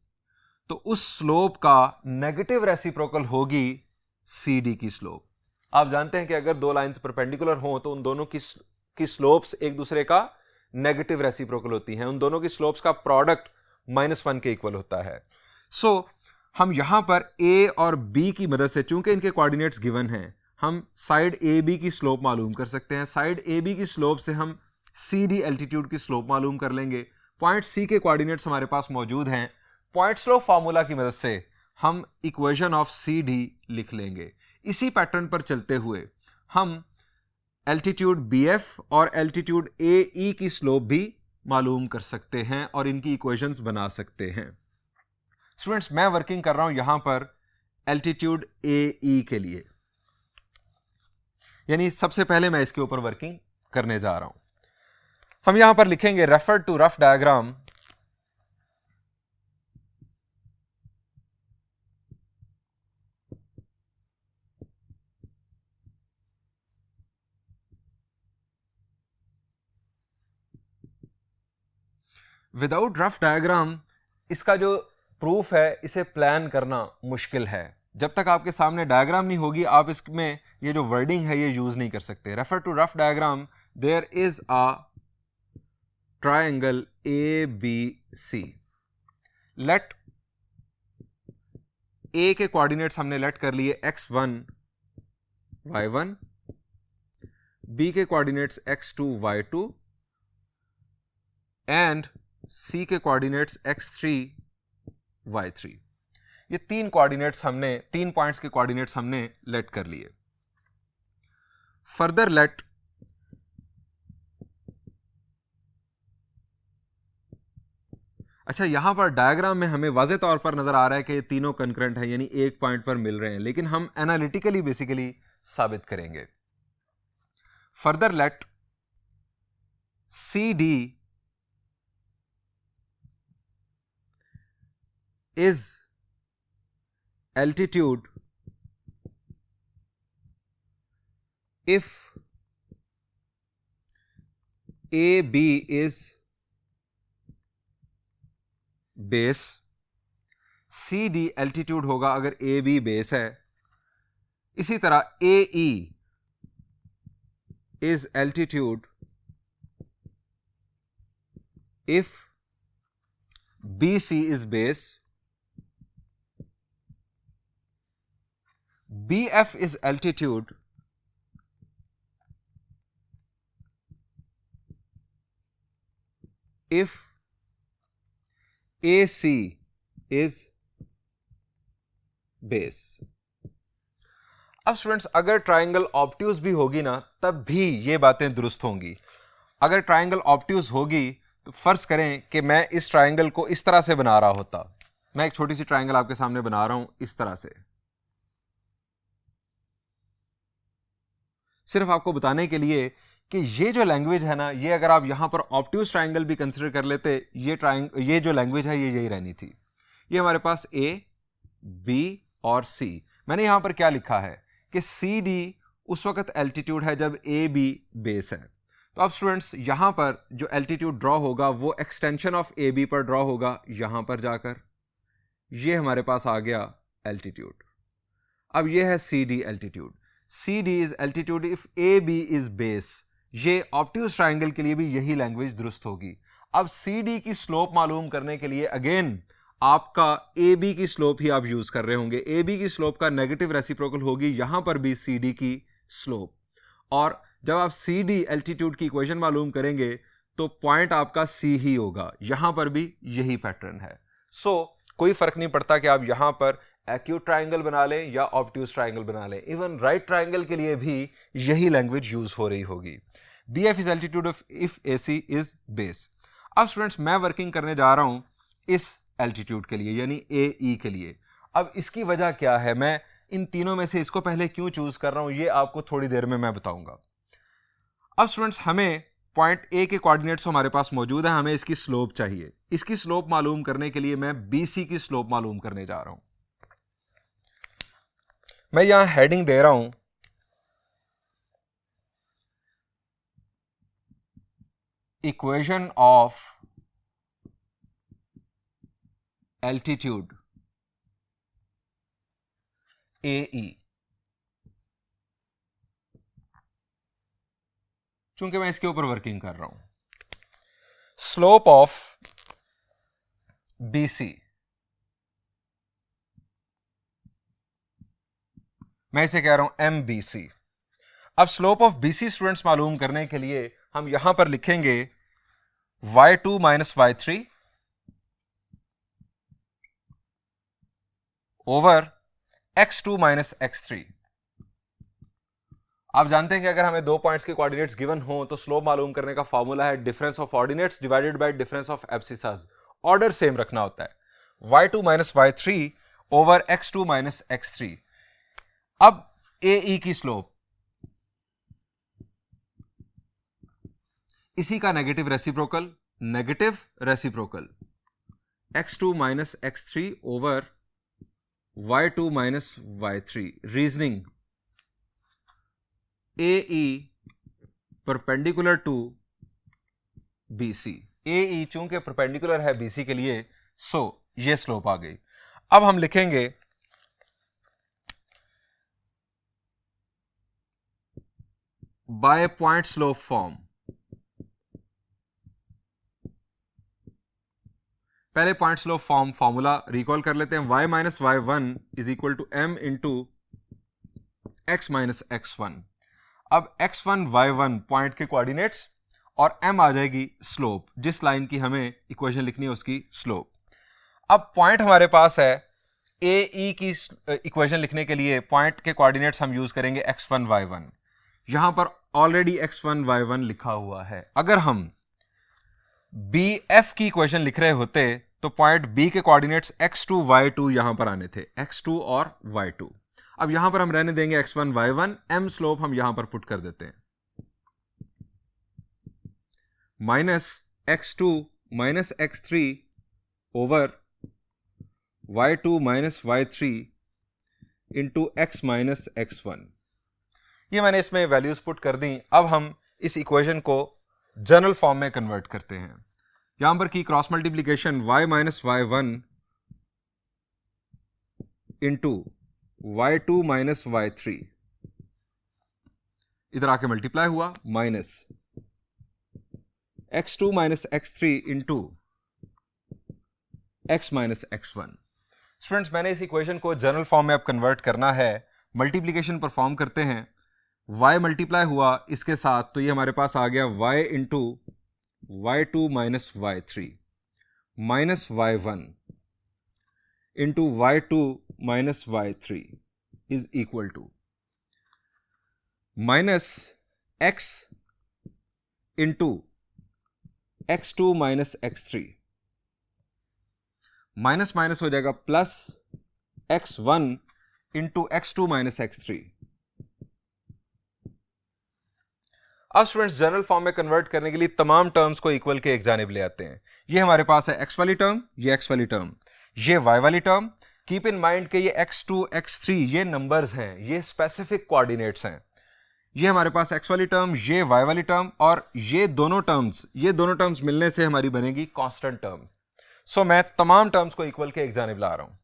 Speaker 1: तो उस स्लोप का नेगेटिव रेसिप्रोकल होगी सी डी की स्लोप। आप जानते हैं कि अगर दो लाइंस परपेंडिकुलर हों तो उन दोनों की स्लोप्स एक दूसरे का नेगेटिव रेसिप्रोकल होती हैं। उन दोनों की स्लोप्स का प्रोडक्ट -1 के इक्वल होता है। सो हम यहां पर ए और बी की मदद से, चूंकि इनके कोऑर्डिनेट्स गिवन हैं, हम साइड ए बी की स्लोप मालूम कर सकते हैं। साइड ए बी की स्लोप से हम सी डी एल्टीट्यूड की स्लोप मालूम कर लेंगे। पॉइंट सी के कोऑर्डिनेट्स हमारे पास मौजूद हैं। पॉइंट स्लोप फार्मूला की मदद से हम इक्वेशन ऑफ सी डी लिख लेंगे। इसी पैटर्न पर चलते हुए हम एल्टीट्यूड बी एफ और एल्टीट्यूड ए ई की स्लोप भी मालूम कर सकते हैं और इनकी इक्वेशंस बना सकते हैं। स्टूडेंट्स, मैं वर्किंग कर रहा हूं यहां पर एल्टीट्यूड ए ई के लिए, यानी सबसे पहले मैं इसके ऊपर वर्किंग करने जा रहा हूं। हम यहां पर लिखेंगे refer to rough diagram without rough diagram. इसका जो प्रूफ है इसे प्लान करना मुश्किल है। जब तक आपके सामने डायग्राम नहीं होगी आप इसमें ये जो वर्डिंग है ये यूज नहीं कर सकते. Refer to rough diagram. There is a triangle ABC. Let A के कोऑर्डिनेट्स हमने लेट कर लिए x1 y1, बी के कोऑर्डिनेट्स x2 y2 एंड सी के कोऑर्डिनेट्स x3 y3. ये तीन कोऑर्डिनेट्स हमने, तीन पॉइंट्स के कोऑर्डिनेट्स हमने लेट कर लिए. फर्दर लेट अच्छा, यहां पर डायग्राम में हमें वाज़े तौर पर नजर आ रहा है कि ये तीनों कंकरेंट हैं, यानी एक पॉइंट पर मिल रहे हैं, लेकिन हम एनालिटिकली बेसिकली साबित करेंगे. Further let CD is altitude if AB is base. CD altitude होगा अगर AB base है. इसी तरह AE is altitude if BC is base. BF is altitude if AC is base. अब स्टूडेंट्स, अगर ट्राइंगल ऑब्ट्यूज भी होगी ना तब भी ये बातें दुरुस्त होंगी. अगर ट्राइंगल ऑब्ट्यूज होगी तो फर्ज करें कि मैं इस ट्राइंगल को इस तरह से बना रहा होता. मैं एक छोटी सी ट्राइंगल आपके सामने बना रहा हूं इस तरह से, सिर्फ आपको बताने के लिए कि ये जो लैंग्वेज है ना, ये अगर आप यहां पर ऑब्ट्यूज ट्राइंगल भी कंसिडर कर लेते, ये जो लैंग्वेज है ये यही रहनी थी. ये हमारे पास A, B और C. मैंने यहां पर क्या लिखा है कि CD उस वक्त एल्टीट्यूड है जब AB बेस है. तो अब स्टूडेंट्स, यहां पर जो एल्टीट्यूड ड्रॉ होगा वो एक्सटेंशन ऑफ AB पर ड्रॉ होगा. यहां पर जाकर ये हमारे पास आ गया एल्टीट्यूड. अब ये है CD altitude. CD is altitude if AB is base. ये ऑब्ट्यूज ट्राइंगल के लिए भी यही लैंग्वेज दुरुस्त होगी. अब CD की स्लोप मालूम करने के लिए अगेन आपका AB की स्लोप ही आप यूज कर रहे होंगे. AB की स्लोप का नेगेटिव रेसिप्रोकल होगी यहां पर भी CD की स्लोप. और जब आप CD एल्टीट्यूड की इक्वेशन मालूम करेंगे तो पॉइंट आपका C ही होगा. यहां पर भी यही पैटर्न है. सो कोई फर्क नहीं पड़ता कि आप यहां पर एक्यूट ट्राइंगल बना लें या ऑब्ट्यूज ट्राइंगल बना लें. इवन राइट ट्राइंगल के लिए भी यही लैंग्वेज यूज हो रही होगी. BF is altitude if AC is base. अब स्टूडेंट्स, मैं वर्किंग करने जा रहा हूं इस एल्टीट्यूड के लिए, यानी AE के लिए. अब इसकी वजह क्या है, मैं इन तीनों में से इसको पहले क्यों चूज कर रहा हूं ये आपको थोड़ी देर में मैं बताऊंगा. अब स्टूडेंट्स, हमें पॉइंट A के कोऑर्डिनेट्स हमारे पास मौजूद है, हमें इसकी स्लोप चाहिए. इसकी स्लोप मालूम करने के लिए मैं BC की स्लोप मालूम करने जा रहा हूं. मैं यहां हेडिंग दे रहा हूं इक्वेशन ऑफ एल्टीट्यूड AE. चूंकि मैं इसके ऊपर वर्किंग कर रहा हूं. स्लोप ऑफ BC, मैं इसे कह रहा हूं MBC. अब स्लोप ऑफ BC स्टूडेंट्स मालूम करने के लिए हम यहां पर लिखेंगे y2 minus y3 over x2 minus x3. आप जानते हैं कि अगर हमें दो पॉइंट्स के कोऑर्डिनेट्स गिवन हो तो स्लोप मालूम करने का फॉर्मूला है difference of ordinates divided by difference of abscissas. Order same रखना होता है. y2 minus y3 over x2 minus x3. अब AE की स्लोप, इसी का negative reciprocal x2 minus x3 over y2 minus y3. Reasoning AE perpendicular to BC. AE चूंकि perpendicular है BC के लिए, सो ये स्लोप आ गई. अब हम लिखेंगे बाय पॉइंट स्लोप फॉर्म। पहले point slope form formula recall कर लेते हैं। y minus y one is equal to m into x minus x one. अब x1 y1 पॉइंट के कोऑर्डिनेट्स और m आ जाएगी स्लोप, जिस लाइन की हमें इक्वेशन लिखनी है उसकी स्लोप। अब पॉइंट हमारे पास है, ए ई की इक्वेशन लिखने के लिए पॉइंट के कोऑर्डिनेट्स हम यूज करेंगे x1 y1। यहां पर ऑलरेडी x1 y1 लिखा हुआ है। अगर हम बी एफ की इक्वेशन लिख रहे होते तो पॉइंट बी के कोऑर्डिनेट्स x2 y2 यहां पर आने थे, x2 और y2। अब यहां पर हम रहने देंगे x1 y1, m स्लोप हम यहां पर पुट कर देते हैं, minus x2 minus x3 over y2 minus y3 into x minus x1। ये मैंने इसमें वैल्यूज पुट कर दी। अब हम इस इक्वेशन को जनरल फॉर्म में कन्वर्ट करते हैं। यहां पर की cross multiplication y minus y1 into y2 minus y3, इधर आके मल्टीप्लाई हुआ, minus x2 minus x3 into x minus x1। Students, मैंने इस इक्वेशन को जनरल फॉर्म में अब कन्वर्ट करना है। मल्टीप्लीकेशन परफॉर्म करते हैं, y मल्टीप्लाई हुआ इसके साथ, तो ये हमारे पास आ गया y into y2 minus y3 minus y1 into y2 minus y3 is equal to minus x into x2 minus x3, minus minus हो जाएगा plus x1 into x2 minus x3। अब स्टूडेंट्स, जनरल फॉर्म में convert करने के लिए तमाम terms को equal के एक जानिब ले आते हैं। ये हमारे पास है x वाली टर्म, ये x वाली टर्म, ये y वाली टर्म। कीप इन माइंड कि ये x2 x3 ये नंबर्स हैं, ये स्पेसिफिक कोऑर्डिनेट्स हैं। ये हमारे पास x वाली टर्म, ये y वाली टर्म, और ये दोनों टर्म्स मिलने से हमारी बनेगी कांस्टेंट टर्म। सो मैं तमाम टर्म्स को इक्वल के एक जानिब ला रहा हूं।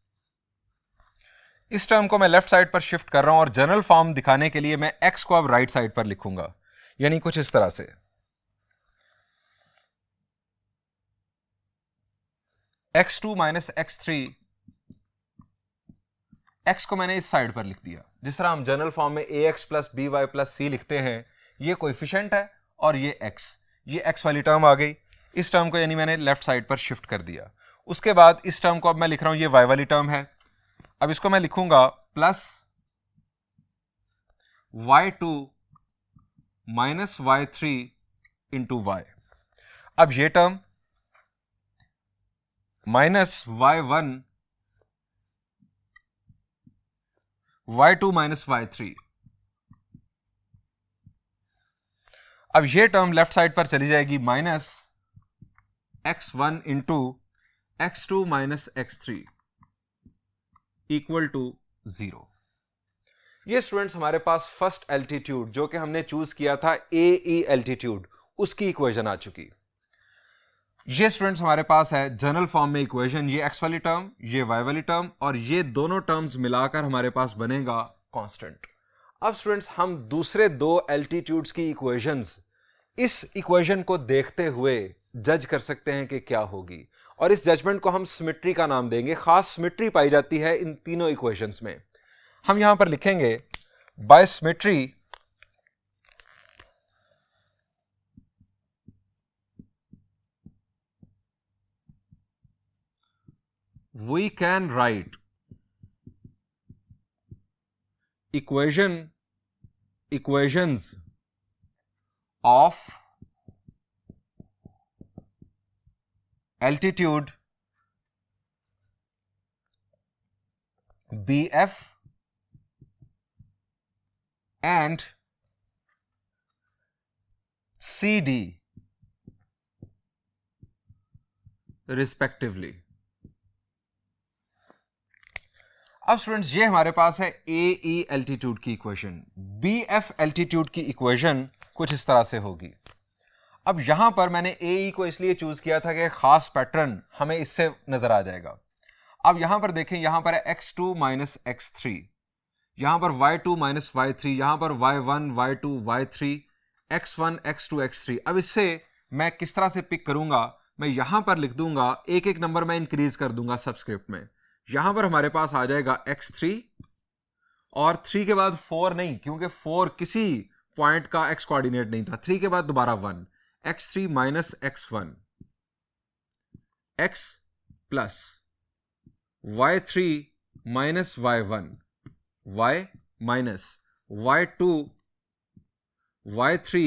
Speaker 1: इस टर्म को मैं लेफ्ट साइड पर शिफ्ट कर रहा हूं और जनरल फॉर्म दिखाने के लिए मैं x को अब राइट साइड पर लिखूंगा, यानी कुछ इस तरह से। x2 माइनस x3, x को मैंने इस साइड पर लिख दिया, जिस तरह हम जनरल फॉर्म में ax plus B Y plus C लिखते हैं। ये कोएफिशिएंट है और ये x वाली टर्म आ गई। इस टर्म को यानी मैंने लेफ्ट साइड पर शिफ्ट कर दिया। उसके बाद इस टर्म को अब मैं लिख रहा हूं, ये y वाली टर्म है। अब इसको मैं लिखूंगा plus y2 minus y3 into y। अब ये term minus y1 y2 minus y3। अब ये टर्म लेफ्ट साइड पर चली जाएगी, minus x1 into x2 minus x3 equal to 0। ये स्टूडेंट्स हमारे पास फर्स्ट एल्टीट्यूड, जो कि हमने चूज किया था AE एल्टीट्यूड, उसकी इक्वेशन आ चुकी। ये स्टूडेंट्स हमारे पास है जनरल फॉर्म में इक्वेशन, ये x वाली टर्म, ये y वाली टर्म, और ये दोनों टर्म्स मिलाकर हमारे पास बनेगा कांस्टेंट। अब स्टूडेंट्स, हम दूसरे दो एल्टीट्यूड्स की इक्वेशंस इस इक्वेशन को देखते हुए जज कर सकते हैं कि क्या होगी, और इस जजमेंट को हम सिमेट्री का नाम देंगे। खास सिमेट्री पाई जाती है इन तीनों इक्वेशंस में। हम यहां पर लिखेंगे by symmetry we can write equations of altitude BF and CD respectively। अब स्टूडेंट्स, ये हमारे पास है AE एल्टीट्यूड की इक्वेशन। BF एल्टीट्यूड की इक्वेशन कुछ इस तरह से होगी। अब यहां पर मैंने AE को इसलिए चूज किया था कि खास पैटर्न हमें इससे नजर आ जाएगा। अब यहां पर देखें, यहां पर है x2 माइनस x3, यहां पर y2 माइनस y3, यहां पर y1 y2 y3, x1 x2 x3। अब इससे मैं किस तरह से पिक करूंगा, मैं यहां पर लिख दूंगा, एक एक नंबर मैं इंक्रीज कर दूंगा सबस्क्रिप्ट में। यहां पर हमारे पास आ जाएगा x3 और 3 के बाद 4 नहीं, क्योंकि 4 किसी पॉइंट का x कोऑर्डिनेट नहीं था। 3 के बाद दोबारा 1, x3 minus x1 x plus y3 minus y1 y minus y2 y3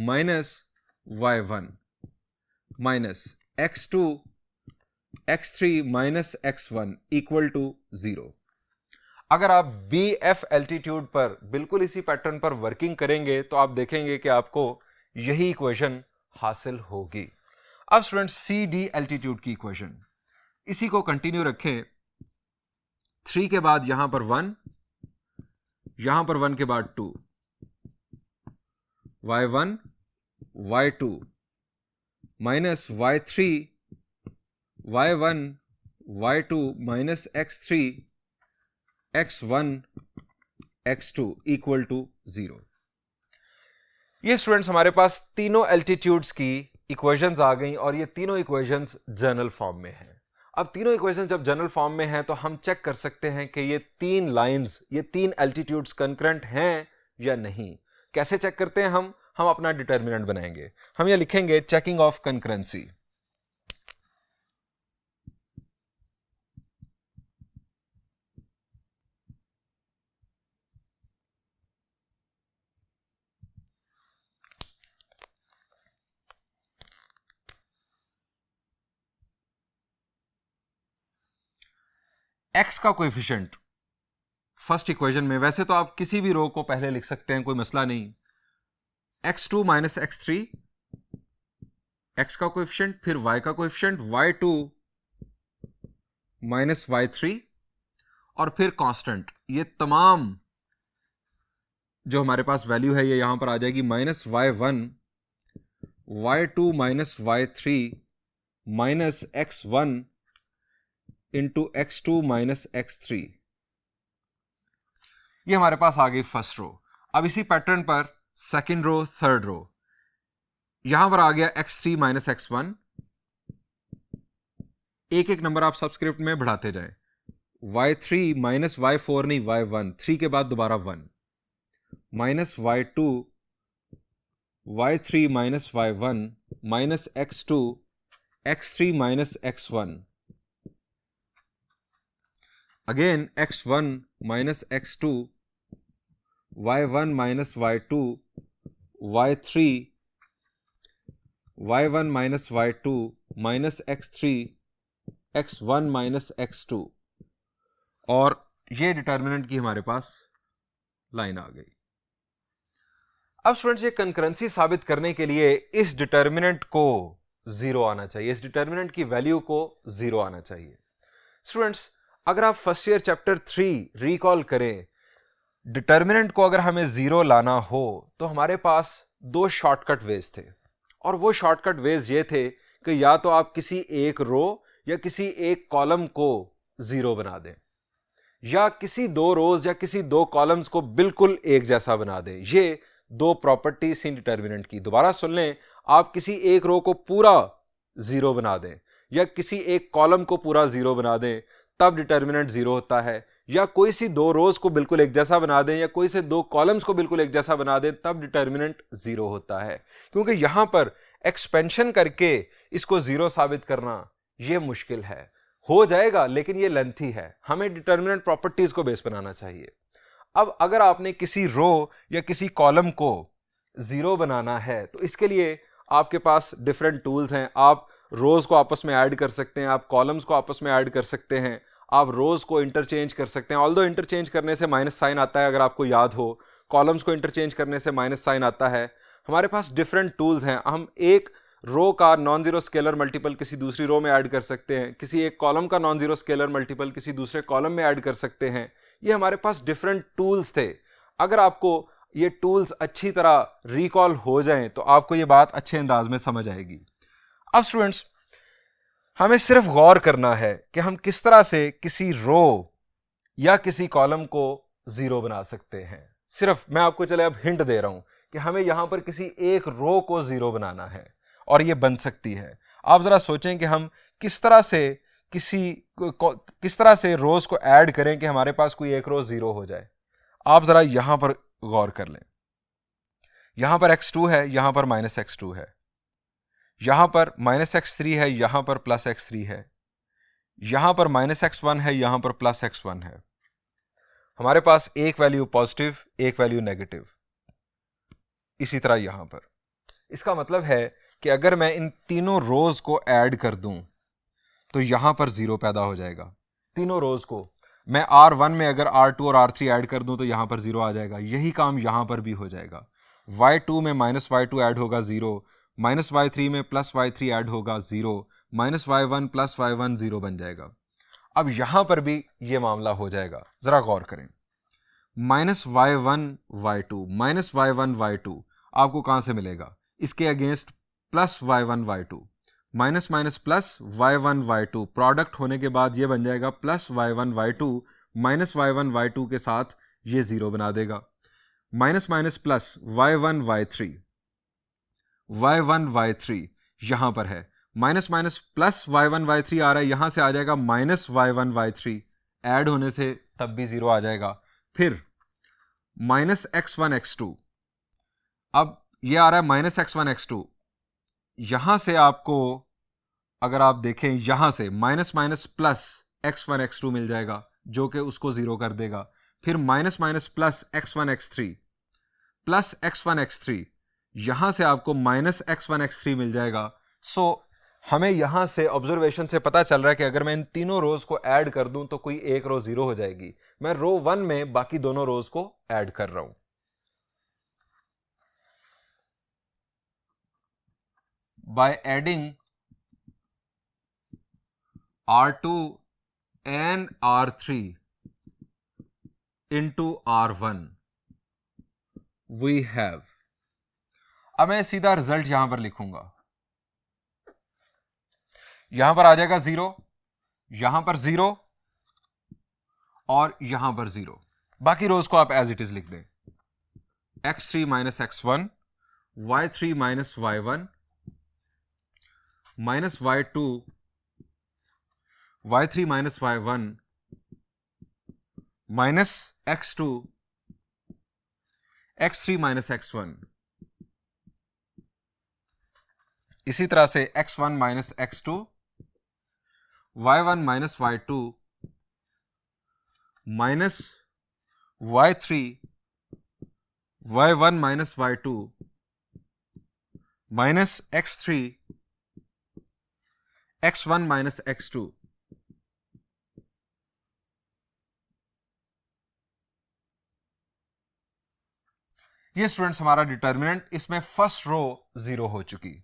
Speaker 1: minus y1 minus x2 x3 minus x1 equal to 0। अगर आप BF एल्टीट्यूड पर बिल्कुल इसी पैटर्न पर वर्किंग करेंगे तो आप देखेंगे कि आपको यही इक्वेशन हासिल होगी। अब स्टूडेंट्स CD एल्टीट्यूड की इक्वेशन, इसी को कंटिन्यू रखें। 3 के बाद यहां पर 1, यहां पर 1 के बाद 2, y1 y2 minus y3 y1 y2 minus x3 x1 x2 equal to 0। ये स्टूडेंट्स हमारे पास तीनों एल्टीट्यूड्स की इक्वेशंस आ गई और ये तीनों इक्वेशंस जनरल फॉर्म में हैं। अब तीनों इक्वेशंस जब जनरल फॉर्म में हैं तो हम चेक कर सकते हैं कि ये तीन लाइंस, ये तीन एल्टीट्यूड्स कंकरेंट हैं या नहीं। कैसे चेक करते हैं हम अपना डिटर्मिनेंट बनाएंगे। हम ये लिखेंगे चेकिंग ऑफ कंकरेंसी। x का कोएफिशिएंट फर्स्ट इक्वेशन में, वैसे तो आप किसी भी रो को पहले लिख सकते हैं, कोई मसला नहीं। x2 माइनस x3 x का कोएफिशिएंट, फिर y का कोएफिशिएंट y2 माइनस y3 और फिर कांस्टेंट। ये तमाम जो हमारे पास वैल्यू है ये यहां पर आ जाएगी minus y1 y2 minus y3 minus x1 into x2 minus x3। ये हमारे पास आ गई फर्स्ट रो। अब इसी पैटर्न पर सेकंड रो, थर्ड रो, यहां पर आ गया x3 माइनस x1। एक एक नंबर आप सबस्क्रिप्ट में बढ़ाते जाएं। y3 माइनस y4 नहीं y1, 3 के बाद दोबारा 1 minus y2 y3 minus y1 minus x2 x3 minus x1 again x1 minus x2 y1 minus y2 y3 y1 minus y2 minus x3 x1 minus x2 और ये determinant की हमारे पास line आ गई। अब स्टूडेंट्स ये कंकरेंसी साबित करने के लिए इस डिटर्मिनेंट को 0 आना चाहिए, इस डिटर्मिनेंट की वैल्यू को 0 आना चाहिए। स्टूडेंट्स अगर आप फर्स्ट ईयर चैप्टर 3 रिकॉल करें, डिटर्मिनेंट को अगर हमें 0 लाना हो तो हमारे पास दो शॉर्टकट वेज थे और वो शॉर्टकट वेज ये थे कि या तो आप किसी एक रो या किसी एक कॉलम को 0 बना दें या किसी दो रोज या किसी दो कॉलम्स को बिल्कुल एक जैसा बना दें। ये दो प्रॉपर्टीज थी डिटर्मिनेंट की। दोबारा सुन लें, आप किसी एक रो को पूरा 0 बना दें या किसी एक कॉलम को पूरा 0 बना दें तब डिटर्मिनेंट 0 होता है, या कोई सी दो रोज को बिल्कुल एक जैसा बना दें या कोई से दो कॉलम्स को बिल्कुल एक जैसा बना दें तब डिटर्मिनेंट 0 होता है। क्योंकि यहां पर एक्सपेंशन करके इसको 0 साबित करना यह मुश्किल है, हो जाएगा लेकिन ये लेंथी है। हमें डिटर्मिनेंट प्रॉपर्टीज को बेस बनाना चाहिए। अब अगर आपने किसी रो या किसी कॉलम को 0 बनाना है तो इसके लिए आपके पास डिफरेंट टूल्स हैं। आप रोज को आपस में ऐड कर सकते हैं, आप कॉलम्स को आपस में ऐड कर सकते हैं, आप रोज को इंटरचेंज कर सकते हैं। ऑल्दो इंटरचेंज करने से माइनस साइन आता है, अगर आपको याद हो, कॉलम्स को इंटरचेंज करने से माइनस साइन आता है। हमारे पास डिफरेंट टूल्स हैं। हम एक रो का नॉन जीरो स्केलर मल्टीपल किसी दूसरी रो में ऐड कर सकते हैं, किसी एक कॉलम का नॉन जीरो स्केलर मल्टीपल किसी दूसरे कॉलम में ऐड कर सकते हैं। ये हमारे पास डिफरेंट टूल्स थे। अगर आपको ये टूल्स अच्छी तरह रिकॉल हो जाएं तो आपको ये बात अच्छे अंदाज में समझ आएगी। अब स्टूडेंट्स हमें सिर्फ गौर करना है कि हम किस तरह से किसी रो या किसी कॉलम को 0 बना सकते हैं। सिर्फ मैं आपको चले अब हिंट दे रहा हूं कि हमें यहां पर किसी एक रो को 0 बनाना है, और ये बन सकती है। आप जरा सोचें कि हम किस तरह से रोज को ऐड करें कि हमारे पास कोई एक रो 0 हो जाए। आप जरा यहां पर गौर कर लें। यहां पर x2 है, यहां पर -x2 है, यहां पर -x3 है, यहां पर +x3 है, यहां पर -x1 है, यहां पर +x1 है। हमारे पास एक वैल्यू पॉजिटिव, एक वैल्यू नेगेटिव, इसी तरह यहां पर। इसका मतलब है कि अगर मैं इन तीनों रोज को ऐड कर दूं तो यहां पर 0 पैदा हो जाएगा। तीनों रोज को मैं R1 में अगर R2 और R3 ऐड कर दूं तो यहां पर 0 आ जाएगा। यही काम यहां पर भी हो जाएगा। Y2 में -y2 ऐड होगा 0, -y3 में +y3 ऐड होगा 0, -y1 +y1 0 बन जाएगा। अब यहां पर भी ये मामला हो जाएगा। जरा गौर करें, -y1 y2 -y1 y2 आपको कहां से मिलेगा? इसके against +y1 y2, minus minus plus y1 y2, product होने के बाद ये बन जाएगा +y1 y2 -y1 y2 के साथ ये 0 बना देगा। Minus minus plus y1 y3, y1 y3 यहां पर है, minus minus plus y1 y3 आ रहा है, यहां से आ जाएगा -y1 y3, ऐड होने से तब भी 0 आ जाएगा। फिर -x1 x2, अब ये आ रहा है -x1 x2, यहां से आपको अगर आप देखें यहां से minus minus plus x1 x2 मिल जाएगा जो कि उसको 0 कर देगा। फिर minus minus plus x1 x3 plus x1 x3, यहां से आपको -x1 x3 मिल जाएगा। सो हमें यहां से ऑब्जर्वेशन से पता चल रहा है कि अगर मैं इन तीनों रोज को ऐड कर दूं तो कोई एक रो 0 हो जाएगी। मैं रो 1 में बाकी दोनों रोज को ऐड कर रहा हूं। By adding R2 and R3 into R1 we have, अब मैं सीधा रिजल्ट यहां पर लिखूंगा। यहां पर आ जाएगा 0, यहां पर 0 और यहां पर 0। बाकी रोज को आप एज इट इज लिख दें। x3 - x1, y3 - y1, -y2, y3 - y1, -x2, x3 - x1, इसी तरह से x1 - x2, y1 - y2, -y3, y1 - y2, -x3, x1 - x2। ये स्टूडेंट्स हमारा डिटर्मिनेंट, इसमें फर्स्ट रो 0 हो चुकी।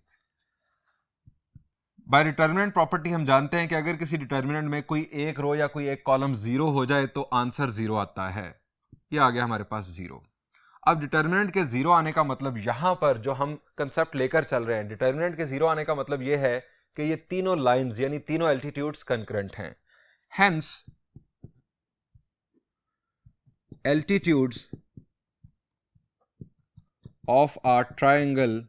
Speaker 1: बाय डिटर्मिनेंट प्रॉपर्टी हम जानते हैं कि अगर किसी डिटर्मिनेंट में कोई एक रो या कोई एक कॉलम 0 हो जाए तो आंसर 0 आता है। ये आ गया हमारे पास 0। अब डिटर्मिनेंट के 0 आने का मतलब यहां पर जो हम कंसेप्ट लेकर चल रहे हैं, डिटर्मिनेंट के 0 आने का मतलब यह है कि ये तीनों लाइंस यानी तीनों एल्टीट्यूड्स कंकरेंट हैं। Hence altitudes of our triangle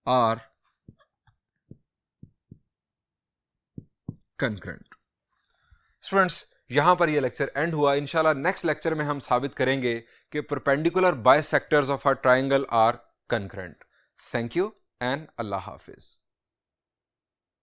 Speaker 1: are concurrent. Students, यहां पर यह लेक्चर एंड हुआ। इंशाल्लाह नेक्स्ट लेक्चर में हम साबित करेंगे कि perpendicular bisectors of our triangle are concurrent. Thank you and अल्लाह हाफिज।